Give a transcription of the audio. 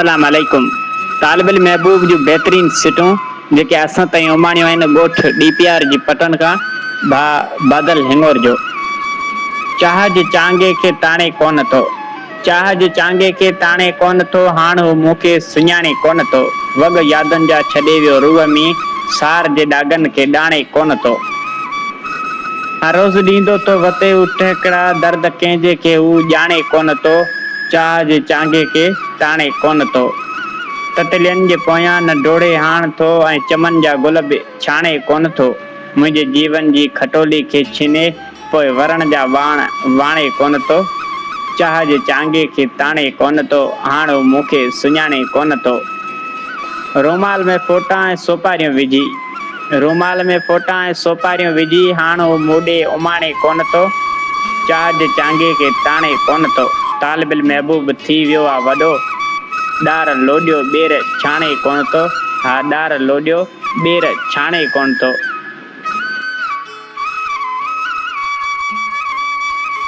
अस्सलाम वालेकुम। तालिबुल महबूब जो बेहतरीन सिटूं जेके असां ताईं उमाणियूं आहिनि ॻोठ DPR जी पटन खां बादल हिंगोर जो। चाह जे चांगे खे ताणे कोन थो, चाह जे चांगे खे ताणे कोन थो, हाण हू मूंखे सुञाणे कोन थो। वॻ यादुनि जा छॾे वियो रूह में, सार जे ॾागनि खे ॾाणे कोन थो। हर रोज़ ॾींदो तो वते हू ठेकड़ा दर्द कंहिंजे खे हू ॼाणे कोन थो। चाह जे चांगे खे ताणे कोन थो। ततलियुनि जे पोयां न डोड़े हाण थो ऐं चमन जा गुल बि छाणे कोन थो। मुंहिंजे जीवन जी खटोली खे छीने पोइ वरण जा वाण वाणे कोन थो। चाह जे चांगे खे ताणे कोन थो, हाण हू मूंखे सुञाणे कोन थो। रूमाल में फोटा ऐं सोपारियूं विझी, रूमाल में फोटा ऐं सोपारियूं विझी, हाण हू मूॾे उमाणे कोन थो। चाह जे चांगे खे ताणे कोन थो। तालिबुल महबूब थी वियो आहे वॾो, ॾार लोॾियो ॿेर छाणे कोन थो। हा ॾार लोॾियो ॿेर छाणे कोन थो।